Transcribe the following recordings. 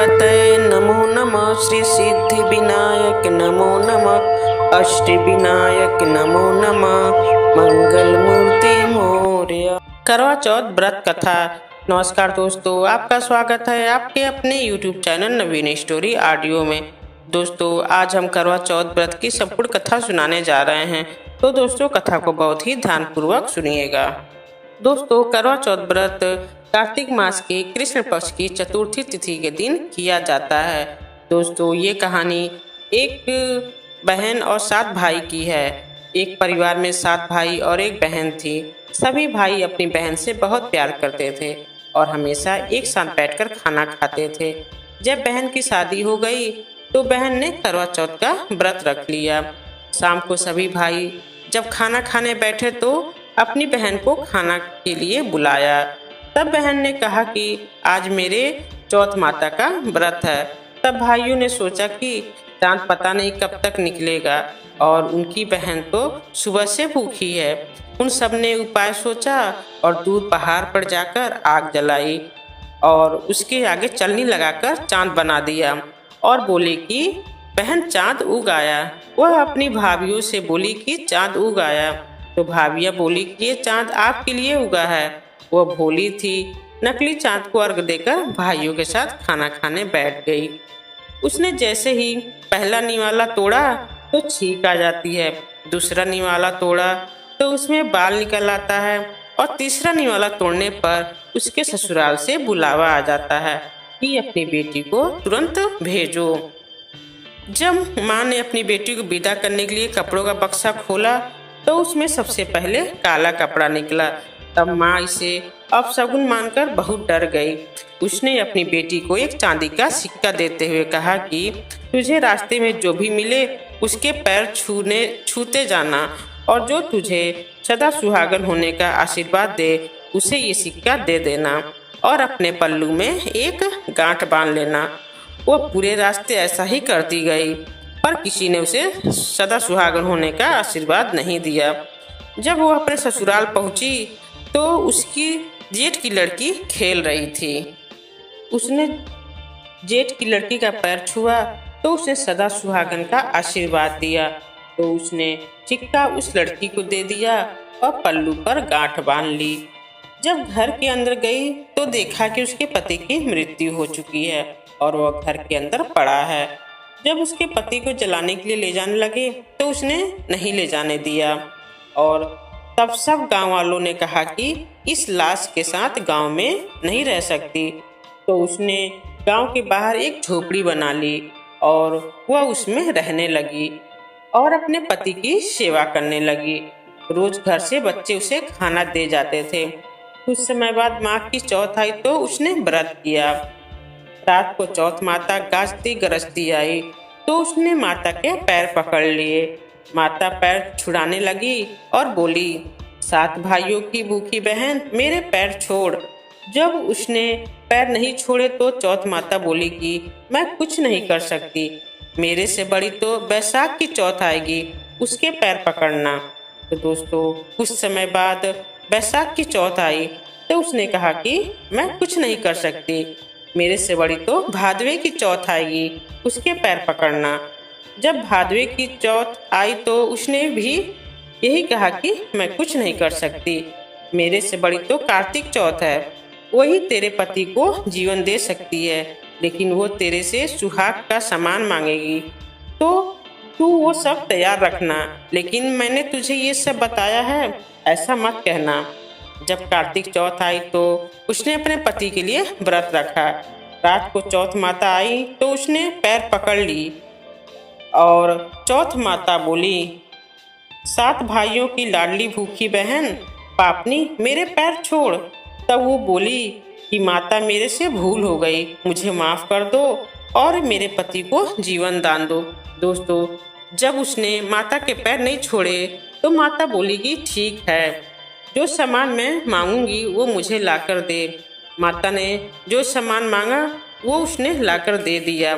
गणपतये नमो नमः। श्री सिद्धि विनायक नमो नमः। अष्ट विनायक नमो नमः। मंगल मूर्ति मोरया। करवा चौथ व्रत कथा। नमस्कार दोस्तों, आपका स्वागत है आपके अपने YouTube चैनल नवीन स्टोरी ऑडियो में। दोस्तों, आज हम करवा चौथ व्रत की संपूर्ण कथा सुनाने जा रहे हैं, तो दोस्तों कथा को बहुत ही ध्यानपूर्वक सुनिएगा। दोस्तों, करवा चौथ व्रत कार्तिक मास के कृष्ण पक्ष की चतुर्थी तिथि के दिन किया जाता है। दोस्तों, ये कहानी एक बहन और 7 भाई की है। एक परिवार में 7 भाई और एक बहन थी। सभी भाई अपनी बहन से बहुत प्यार करते थे और हमेशा एक साथ बैठकर खाना खाते थे। जब बहन की शादी हो गई तो बहन ने करवा चौथ का व्रत रख लिया। शाम को सभी भाई जब खाना खाने बैठे तो अपनी बहन को खाना के लिए बुलाया। तब बहन ने कहा कि आज मेरे चौथ माता का व्रत है। तब भाइयों ने सोचा कि चांद पता नहीं कब तक निकलेगा और उनकी बहन तो सुबह से भूखी है। उन सब ने उपाय सोचा और दूर पहाड़ पर जाकर आग जलाई और उसके आगे चलनी लगाकर चांद बना दिया और बोले कि बहन चांद उग आया। वह अपनी भाभीियों से बोली कि चांद उग आया। तो भाभियाँ बोली कि ये चांद आपके लिए उगा है। वह भोली थी, नकली चांद को अर्घ देकर भाइयों के साथ खाना खाने बैठ गई। उसने जैसे ही पहला निवाला तोड़ा तो छींक आ जाती है, दूसरा निवाला तोड़ा तो उसमें बाल निकल आता है और तीसरा निवाला तोड़ने पर उसके ससुराल से बुलावा आ जाता है कि अपनी बेटी को तुरंत भेजो। जब माँ ने अपनी बेटी को विदा करने के लिए कपड़ों का बक्सा खोला तो उसमें सबसे पहले काला कपड़ा निकला। तब माँ इसे अपशगुन मानकर बहुत डर गई। उसने अपनी बेटी को एक चांदी का सिक्का देते हुए कहा कि तुझे रास्ते में जो भी मिले उसके पैर छूते जाना और जो तुझे सदा सुहागन होने का आशीर्वाद दे उसे ये सिक्का दे देना और अपने पल्लू में एक गांठ बांध लेना। वो पूरे रास्ते ऐसा ही करती गई, पर किसी ने उसे सदा सुहागन होने का आशीर्वाद नहीं दिया। जब वो अपने ससुराल पहुंची तो उसकी जेठ की लड़की खेल रही थी। उसने जेठ की लड़की का पैर छुआ तो उसने सदा सुहागन का आशीर्वाद दिया। तो उसने सिक्का उस लड़की को दे दिया और पल्लू पर गांठ बांध ली। जब घर के अंदर गई तो देखा कि उसके पति की मृत्यु हो चुकी है और वह घर के अंदर पड़ा है। जब उसके पति को जलाने के लिए ले जाने लगे तो उसने नहीं ले जाने दिया और तब सब गांव वालों ने कहा कि इस लाश के साथ गांव में नहीं रह सकती। तो उसने गांव के बाहर एक झोपड़ी बना ली और वह उसमें रहने लगी और अपने पति की सेवा करने लगी। रोज घर से बच्चे उसे खाना दे जाते थे। कुछ समय बाद माँ की चौथ आई तो उसने व्रत किया। रात को चौथ माता गाजती गरजती आई तो उसने माता के पैर पकड़ लिए। माता पैर छुड़ाने लगी और बोली, 7 भाइयों की भूखी बहन मेरे पैर छोड़। जब उसने पैर नहीं छोड़े तो चौथ माता बोली कि मैं कुछ नहीं कर सकती, मेरे से बड़ी तो बैसाख की चौथ आएगी, उसके पैर पकड़ना। तो दोस्तों, कुछ समय बाद बैसाख की चौथ आई तो उसने कहा कि मैं कुछ नहीं कर सकती, मेरे से बड़ी तो भादवे की चौथ आएगी, उसके पैर पकड़ना। जब भादवे की चौथ आई तो उसने भी यही कहा कि मैं कुछ नहीं कर सकती, मेरे से बड़ी तो कार्तिक चौथ है, वही तेरे पति को जीवन दे सकती है, लेकिन वो तेरे से सुहाग का सामान मांगेगी, तो तू वो सब तैयार रखना। लेकिन मैंने तुझे ये सब बताया है, ऐसा मत कहना। जब कार्तिक चौथ आई तो उसने अपने पति के लिए व्रत रखा। रात को चौथ माता आई तो उसने पैर पकड़ ली और चौथ माता बोली, 7 भाइयों की लाडली भूखी बहन पापनी मेरे पैर छोड़। तब वो बोली कि माता मेरे से भूल हो गई, मुझे माफ़ कर दो और मेरे पति को जीवन दान दो। दोस्तों, जब उसने माता के पैर नहीं छोड़े तो माता बोली कि ठीक है, जो सामान मैं मांगूंगी वो मुझे लाकर दे। माता ने जो सामान मांगा वो उसने लाकर दे दिया।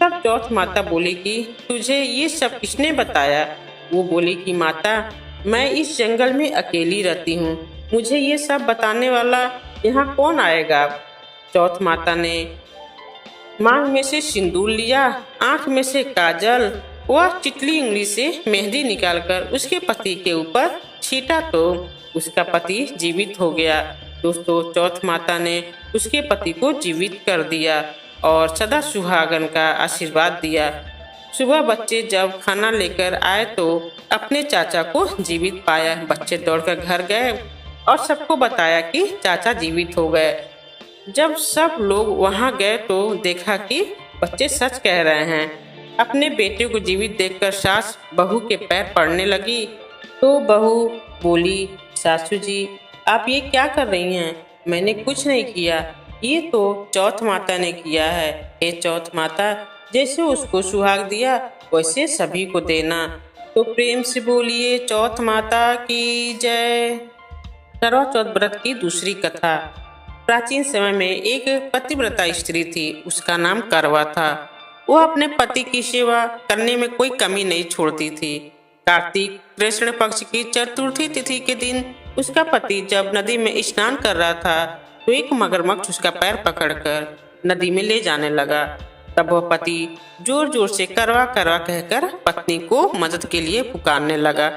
तब चौथ माता बोली कि तुझे ये सब किसने बताया? वो बोली कि माता, मैं इस जंगल में अकेली रहती हूँ, मुझे ये सब बताने वाला यहाँ कौन आएगा? चौथ माता ने मांग में से सिंदूर लिया, आंख में से काजल, वह चितली उंगली से मेहंदी निकालकर उसके पति के ऊपर छीटा तो उसका पति जीवित हो गया। दोस्तों, चौथ माता ने उसके पति को जीवित कर दिया और सदा सुहागन का आशीर्वाद दिया। सुबह बच्चे जब खाना लेकर आए तो अपने चाचा को जीवित पाया। बच्चे दौड़कर घर गए और सबको बताया कि चाचा जीवित हो गए। जब सब लोग वहां गए तो देखा कि बच्चे सच कह रहे हैं। अपने बेटे को जीवित देखकर सास बहू के पैर पड़ने लगी तो बहू बोली, सासू जी, आप ये क्या कर रही हैं? मैंने कुछ नहीं किया, ये तो चौथ माता ने किया है। हे चौथ माता, जैसे उसको सुहाग दिया वैसे सभी को देना। तो प्रेम से बोलिए, चौथ माता की जय। करवा चौथ व्रत की दूसरी कथा। प्राचीन समय में एक पतिव्रता स्त्री थी, उसका नाम करवा था। वह अपने पति की सेवा करने में कोई कमी नहीं छोड़ती थी। कार्तिक कृष्ण पक्ष की चतुर्थी तिथि के दिन उसका पति जब नदी में स्नान कर रहा था तो एक मगरमच्छ उसका पैर पकड़कर नदी में ले जाने लगा। तब वह पति जोर जोर से करवा करवा कहकर पत्नी को मदद के लिए पुकारने लगा।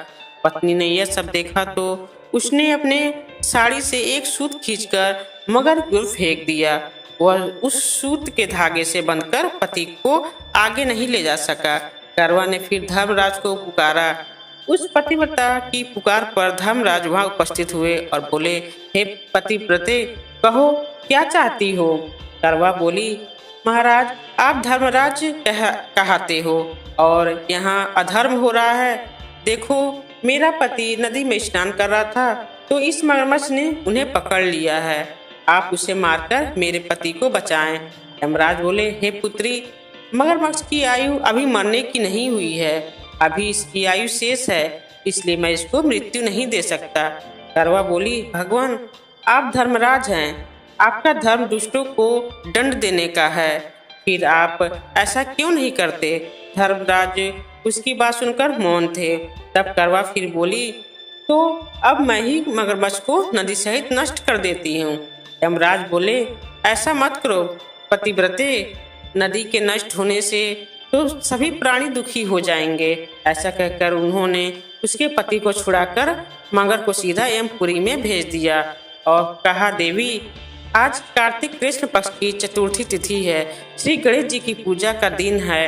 पत्नी ने यह सब देखा तो उसने अपने साड़ी से एक सूत खींचकर मगर को फेंक दिया। वह उस सूत के धागे से बंधकर पति को आगे नहीं ले जा सका। करवा ने फिर धर्मराज को पुकारा। उस पतिव्रता की पुकार पर धर्मराज वहां उपस्थित हुए और बोले, हे पतिव्रते, कहो क्या चाहती हो? करवा बोली, महाराज, आप धर्मराज कहते हो और यहाँ अधर्म हो रहा है। देखो, मेरा पति नदी में स्नान कर रहा था तो इस मगरमच्छ ने उन्हें पकड़ लिया है। आप उसे मारकर मेरे पति को बचाएं। यमराज बोले, हे पुत्री, मगरमच्छ की आयु अभी मरने की नहीं हुई है, अभी इसकी आयु शेष है, इसलिए मैं इसको मृत्यु नहीं दे सकता। करवा बोली, भगवान, आप धर्मराज हैं, आपका धर्म दुष्टों को दंड देने का है, फिर आप ऐसा क्यों नहीं करते? धर्मराज उसकी बात सुनकर मौन थे। तब करवा फिर बोली, तो अब मैं ही मगरमच्छ को नदी सहित नष्ट कर देती हूँ। यमराज बोले, ऐसा मत करो पतिव्रते, नदी के नष्ट होने से तो सभी प्राणी दुखी हो जाएंगे। ऐसा कहकर उन्होंने उसके पति को छुड़ाकर मगर को सीधा यमपुरी में भेज दिया और कहा, देवी, आज कार्तिक कृष्ण पक्ष की चतुर्थी तिथि है, श्री गणेश जी की पूजा का दिन है।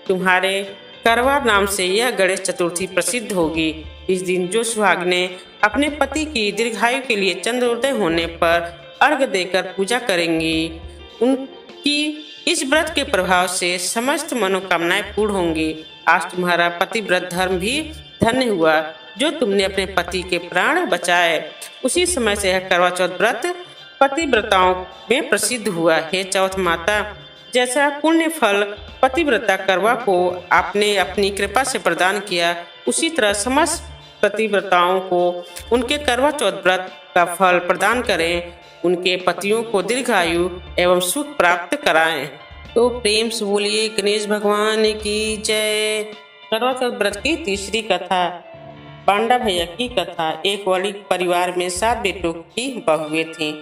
तुम्हारे करवा नाम से यह गणेश चतुर्थी प्रसिद्ध होगी। इस दिन जो सुहागने अपने पति की दीर्घायु के लिए चंद्रोदय होने पर अर्घ देकर पूजा करेंगी, उनकी इस व्रत के प्रभाव से समस्त मनोकामनाएं पूर्ण होंगी। आज तुम्हारा पतिव्रत धर्म भी धन्य हुआ जो तुमने अपने पति के प्राण बचाए। उसी समय से यह करवा चौथ व्रत पतिव्रताओं में प्रसिद्ध हुआ। हे चौथ माता, जैसा पुण्य फल पतिव्रता करवा को आपने अपनी कृपा से प्रदान किया, उसी तरह समस्त पतिव्रताओं को उनके करवा चौथ व्रत का फल प्रदान करें, उनके पतियों को दीर्घायु एवं सुख प्राप्त कराएं। तो प्रेम से बोलिए, गणेश भगवान की जय। करवा चौथ व्रत की तीसरी कथा। पांडा भैया की कथा। एक वणिक परिवार में 7 बेटों की बहुएं थीं।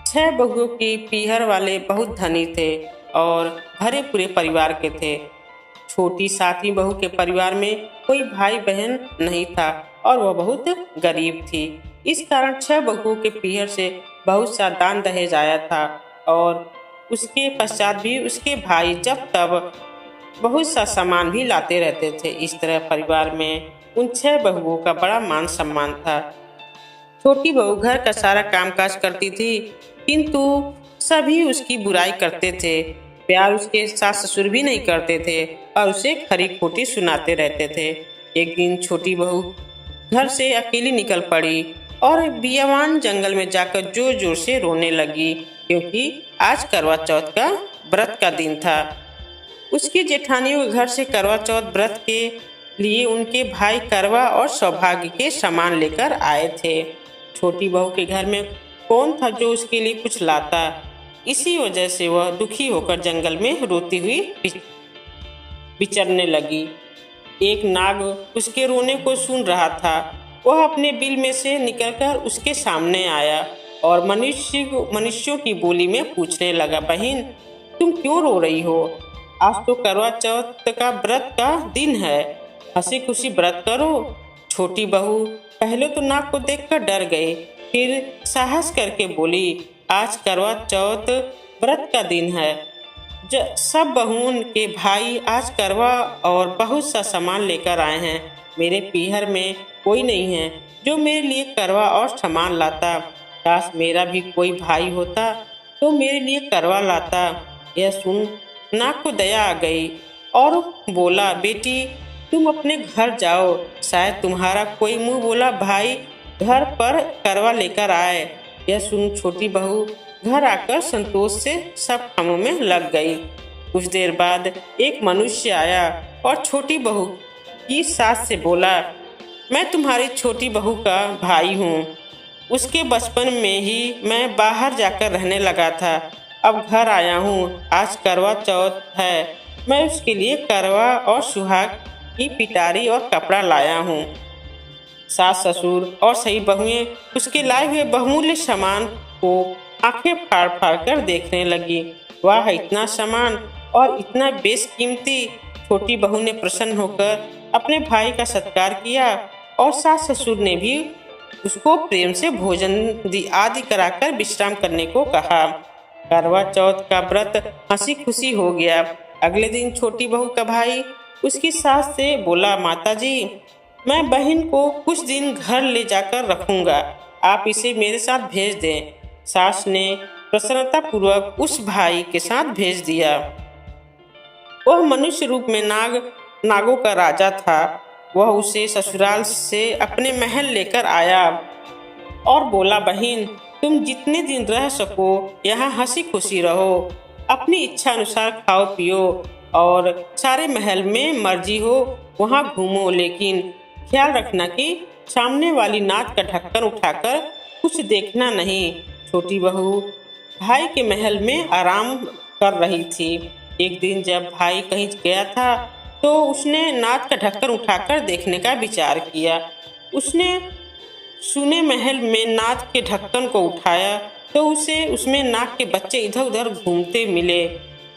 6 बहुओं की पीहर वाले बहुत धनी थे और भरे पूरे परिवार के थे। छोटी 7वीं बहू के परिवार में कोई भाई बहन नहीं था और वह बहुत गरीब थी। इस कारण 6 बहुओं के पीहर से बहुत सा दान दहेज आया था और उसके पश्चात भी उसके भाई जब तब बहुत सा सामान भी लाते रहते थे। इस तरह परिवार में उन 6 बहुओं का बड़ा मान सम्मान था। छोटी बहू घर का सारा कामकाज करती थी, किंतु सभी उसकी बुराई करते थे। प्यार उसके सास ससुर भी नहीं करते थे और उसे खरी खोटी सुनाते रहते थे। एक दिन छोटी बहू घर से अकेली निकल पड़ी और बियावान जंगल में जाकर जोर जोर से रोने लगी, क्योंकि आज करवा चौथ का व्रत का दिन था। उसकी जेठानियों के घर से करवा चौथ व्रत के लिए उनके भाई करवा और सौभाग्य के सामान लेकर आए थे। छोटी बहू के घर में कौन था जो उसके लिए कुछ लाता? इसी वजह से वह दुखी होकर जंगल में रोती हुई विचरने लगी। एक नाग उसके रोने को सुन रहा था। वह अपने बिल में से निकलकर उसके सामने आया और मनुष्यों की बोली में पूछने लगा, बहन, तुम क्यों रो रही हो? आज तो करवा चौथ का व्रत का दिन है, हंसी खुशी व्रत करो। छोटी बहू पहले तो नाग को देखकर डर गई, फिर साहस करके बोली, आज करवा चौथ व्रत का दिन है। सब बहुओं के भाई आज करवा और बहुत सा सामान लेकर आए हैं। मेरे पीहर में कोई नहीं है जो मेरे लिए करवा और सामान लाता। काश मेरा भी कोई भाई होता तो मेरे लिए करवा लाता। यह सुन नाग को दया आ गई और बोला, बेटी तुम अपने घर जाओ, शायद तुम्हारा कोई मुंह बोला भाई घर पर करवा लेकर आए। यह सुन छोटी बहू घर आकर संतोष से सब कामों में लग गई। कुछ देर बाद एक मनुष्य आया और छोटी बहू की सास से बोला, मैं तुम्हारी छोटी बहू का भाई हूँ। उसके बचपन में ही मैं बाहर जाकर रहने लगा था, अब घर आया हूँ। आज करवा चौथ है, मैं उसके लिए करवा और सुहाग की पिटारी और कपड़ा लाया हूँ। सास ससुर और सही बहुएं उसके लाए हुए बहुमूल्य सामान को आंखें फाड़ फाड़ कर देखने लगी। वाह, इतना सामान और इतना बेशकीमती! छोटी बहू ने प्रसन्न होकर अपने भाई का सत्कार किया और सास ससुर ने भी उसको प्रेम से भोजन आदि कराकर विश्राम करने को कहा। करवा चौथ का व्रत हंसी खुशी हो गया। अगले दिन छोटी बहू का भाई उसकी सास से बोला, माताजी मैं बहन को कुछ दिन घर ले जाकर रखूंगा, आप इसे मेरे साथ भेज दें। सास ने प्रसन्नता पूर्वक उस भाई के साथ भेज दिया। वह मनुष्य रूप में नागों का राजा था। वह उसे ससुराल से अपने महल लेकर आया और बोला, बहन तुम जितने दिन रह सको यहाँ हंसी खुशी रहो, अपनी इच्छा अनुसार खाओ पियो और सारे महल में मर्जी हो वहाँ घूमो, लेकिन ख्याल रखना कि सामने वाली नाद का ढक्कन उठाकर कुछ देखना नहीं। छोटी बहू भाई के महल में आराम कर रही थी। एक दिन जब भाई कहीं गया था तो उसने नाद का ढक्कन उठाकर देखने का विचार किया। उसने सुने महल में नाद के ढक्कन को उठाया तो उसे उसमें नाग के बच्चे इधर उधर घूमते मिले।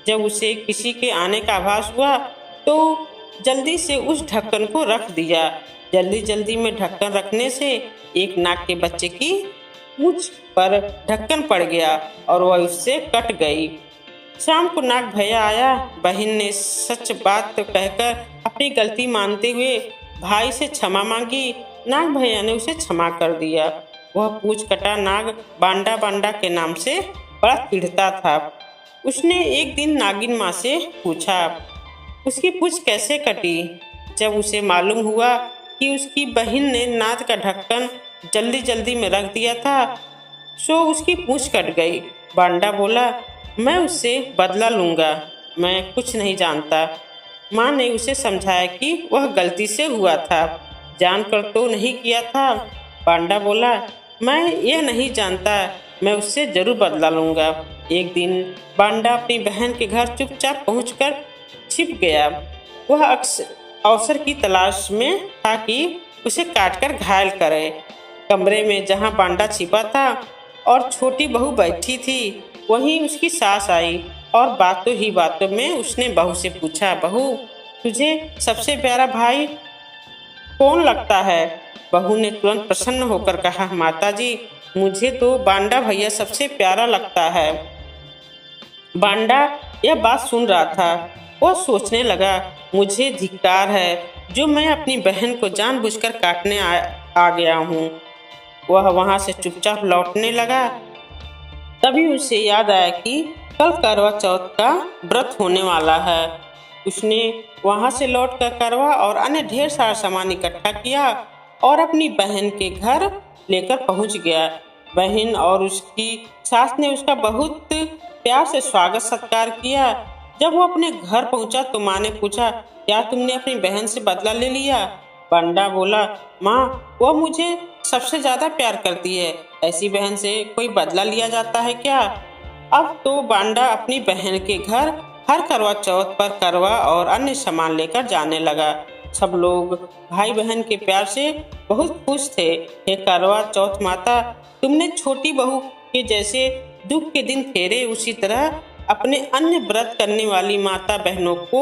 जब उसे किसी के आने का आभास हुआ तो जल्दी से उस ढक्कन को रख दिया। जल्दी जल्दी में ढक्कन रखने से एक नाग के बच्चे की मुझ पर ढक्कन पड़ गया और वह उससे कट गई। शाम को नाग भैया आया। बहन ने सच बात तो कहकर अपनी गलती मानते हुए भाई से क्षमा मांगी। नाग भैया ने उसे क्षमा कर दिया। वह पूछ कटा नाग बांडा बांडा के नाम से बड़ा चिढ़ता था। उसने एक दिन नागिन माँ से पूछा, उसकी पूछ कैसे कटी? जब उसे मालूम हुआ कि उसकी बहन ने नाद का ढक्कन जल्दी जल्दी में रख दिया था सो उसकी पूछ कट गई। बांडा बोला, मैं उससे बदला लूँगा, मैं कुछ नहीं जानता। माँ ने उसे समझाया कि वह गलती से हुआ था, जानकर तो नहीं किया था। बांडा बोला, मैं यह नहीं जानता, मैं उससे जरूर बदला लूँगा। एक दिन बांडा अपनी बहन के घर चुपचाप पहुंचकर छिप गया। वह अवसर की तलाश में था कि उसे काटकर घायल करे। कमरे में जहां बांडा छिपा था और छोटी बहू बैठी थी वहीं उसकी सास आई और बातों ही बातों में उसने बहू से पूछा, बहू तुझे सबसे प्यारा भाई कौन लगता है? बहू ने तुरंत प्रसन्न होकर कहा, माताजी मुझे तो बांडा भैया सबसे प्यारा लगता है। बांडा यह बात सुन रहा था। वह सोचने लगा, मुझे धिक्कार है जो मैं अपनी बहन को जानबूझकर काटने आ गया हूँ। वह वहाँ से चुपचाप लौटने लगा। तभी उसे याद आया कि कल करवा चौथ का व्रत होने वाला है। उसने वहाँ से लौटकर करवा और अन्य ढेर सारा सामान इकट्ठा किया और अपनी बहन के घर लेकर पहुँच गया। बहन और उसकी सास ने उसका बहुत प्यार से स्वागत सत्कार किया। जब वो अपने घर पहुंचा तो माँ ने पूछा, क्या तुमने अपनी बहन से बदला ले लिया? बांडा बोला, माँ वो मुझे सबसे ज्यादा प्यार करती है, ऐसी बहन से कोई बदला लिया जाता है क्या? अब तो बांडा अपनी बहन के घर हर करवा चौथ पर करवा और अन्य सामान लेकर जाने लगा। सब लोग भाई बहन के प्यार से बहुत खुश थे। हे करवा चौथ माता, तुमने छोटी बहू के जैसे दुख के दिन फेरे, उसी तरह अपने अन्य व्रत करने वाली माता बहनों को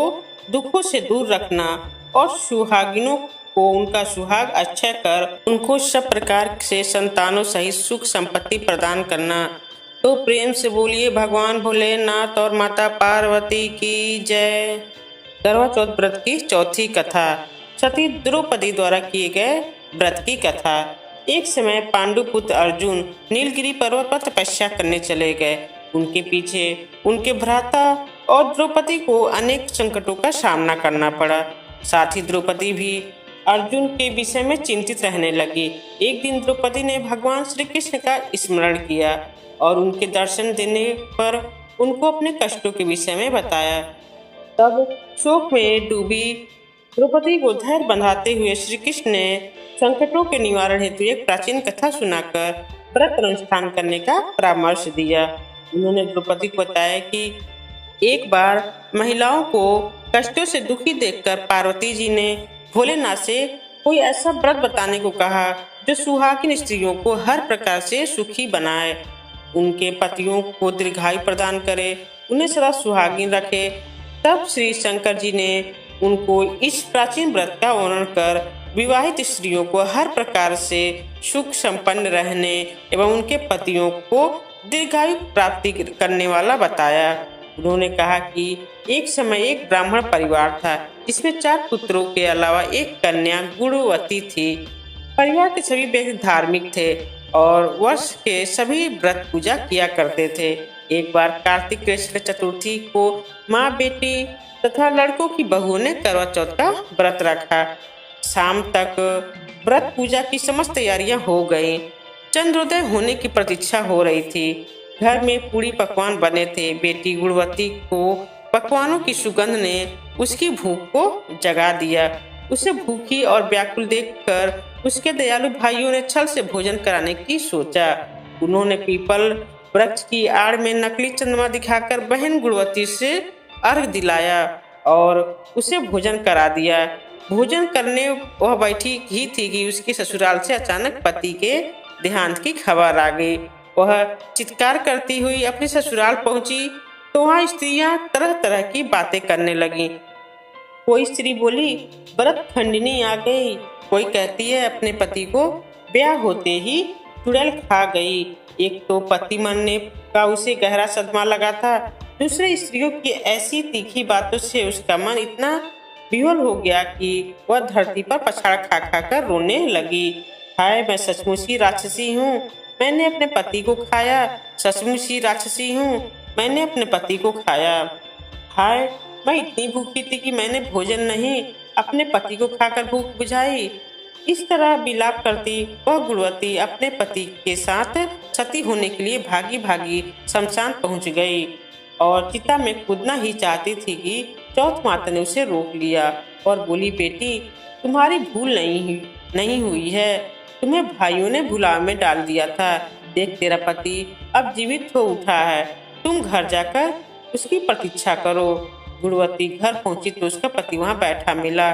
दुखों से दूर रखना और सुहागिनों को उनका सुहाग अच्छा कर उनको सब प्रकार से संतानों सहित सुख संपत्ति प्रदान करना। तो प्रेम से बोलिए भगवान भोलेनाथ और माता पार्वती की जय। करवा चौथ व्रत की चौथी कथा, सती द्रौपदी द्वारा किए गए व्रत की कथा। एक समय पांडुपुत्र अर्जुन नीलगिरी पर्वत पर तपस्या करने चले गए। उनके पीछे उनके भ्राता और द्रौपदी को अनेक संकटों का सामना करना पड़ा। साथ ही द्रौपदी भी अर्जुन के विषय में चिंतित रहने लगी। एक दिन द्रौपदी ने भगवान श्री कृष्ण का स्मरण किया और उनके दर्शन देने पर उनको अपने कष्टों के विषय में बताया। तब शोक में डूबी द्रौपदी को धैर्य बंधाते हुए श्री कृष्ण ने संकटों के निवारण हेतु एक प्राचीन कथा सुनाकर व्रत अनुष्ठान करने का परामर्श दिया। उन्होंने द्रौपदी को बताया कि एक बार महिलाओं को कष्टों से दुखी देखकर पार्वती जी ने भोलेनाथ से कोई ऐसा व्रत बताने को कहा जो सुहागिन स्त्रियों को हर प्रकार से सुखी बनाए, उनके पतियों को दीर्घायु प्रदान करे, उन्हें सदा सुहागिन रखे। तब श्री शंकर जी ने उनको इस प्राचीन व्रत का वर्णन कर विवाहित स्त्रियों को हर प्रकार से सुख संपन्न रहने एवं उनके पतियों को दीर्घायु प्राप्ति करने वाला बताया। उन्होंने कहा कि एक समय एक ब्राह्मण परिवार था जिसमें 4 पुत्रों के अलावा एक कन्या गुणवती थी। परिवार के सभी व्यक्ति धार्मिक थे और वर्ष के सभी व्रत पूजा किया करते थे। एक बार कार्तिक कृष्ण चतुर्थी को माँ, बेटी तथा लड़कों की बहुओं ने करवा चौथ का व्रत रखा। शाम तक व्रत पूजा की समस्त तैयारियां हो गईं। चंद्रोदय होने की प्रतीक्षा हो रही थी। घर में पूरी पकवान बने थे। बेटी गुणवती को पकवानों की सुगंध ने उसकी भूख को जगा दिया। उसे भूखी और व्याकुल देखकर उसके दयालु भाइयों ने छल से भोजन कराने की सोचा। उन्होंने पीपल वृक्ष की आड़ में नकली चंद्रमा दिखाकर बहन गुणवती से अर्घ दिलाया और उसे भोजन करा दिया। भोजन करने वह बैठी ही थी कि उसके ससुराल से अचानक पति के देहांत की खबर आ गई। वह चित्कार करती हुई अपने ससुराल पहुंची तो वहाँ स्त्रियां तरह तरह की बातें करने लगीं। कोई स्त्री बोली, व्रत खंडनी आ गई। कोई कहती है अपने पति को ब्याह होते ही चुड़ैल खा गई। एक तो पति मरने का उसे गहरा सदमा लगा था। दूसरे स्त्रियों की ऐसी तीखी बातों से उसका मन इतना विह्वल हो गया कि वह धरती पर पछाड़ खा खा कर रोने लगी। हाय, मैं सचमुच ही राक्षसी हूँ, मैंने अपने पति को खाया। सचमुच ही राक्षसी हूँ, मैंने अपने पति को खाया। हाय, मैं इतनी भूखी थी कि मैंने भोजन नहीं अपने पति को खाकर भूख बुझाई। इस तरह विलाप करती वह गुणवती अपने पति के साथ सती होने के लिए भागी भागी शमशान पहुंच गई और चिता में कूदना ही चाहती थी कि चौथ माता ने उसे रोक लिया और बोली, बेटी तुम्हारी भूल नहीं हुई है। तुम्हें भाइयों ने भुलाव में डाल दिया था। देख, तेरा पति अब जीवित हो उठा है। तुम घर जाकर उसकी प्रतीक्षा करो। गुणवती घर पहुंची तो उसका पति वहां बैठा मिला।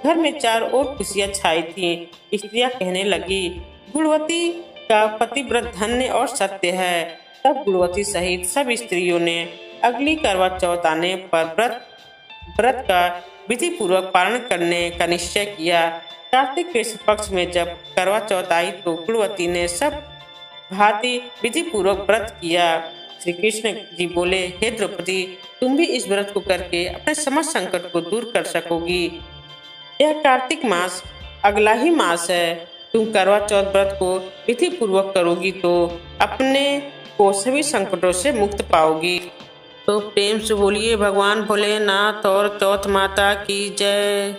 घर में चारों ओर खुशियां छाई थी। स्त्रियां कहने लगी, गुणवती का पतिव्रत धन्य और सत्य है। तब गुणवती सहित सब स्त्रियों ने अगली करवा चौथ आने पर व्रत का विधि पूर्वक पालन करने का निश्चय किया। कार्तिक कृष्ण पक्ष में जब करवा चौथ आई तो गुणवती ने सब भांति विधि पूर्वक व्रत किया। श्री कृष्ण जी बोले, हे द्रौपदी, तुम भी इस व्रत को करके अपने समस्त संकट को दूर कर सकोगी। यह कार्तिक मास अगला ही मास है। तुम करवा चौथ व्रत को विधि पूर्वक करोगी तो अपने को सभी संकटों से मुक्त पाओगी। तो प्रेम से बोलिए भगवान भोलेनाथ और चौथ माता की जय।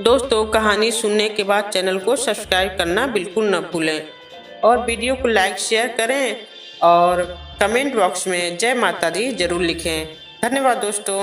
दोस्तों, कहानी सुनने के बाद चैनल को सब्सक्राइब करना बिल्कुल न भूलें और वीडियो को लाइक शेयर करें और कमेंट बॉक्स में जय माता दी जरूर लिखें। धन्यवाद दोस्तों।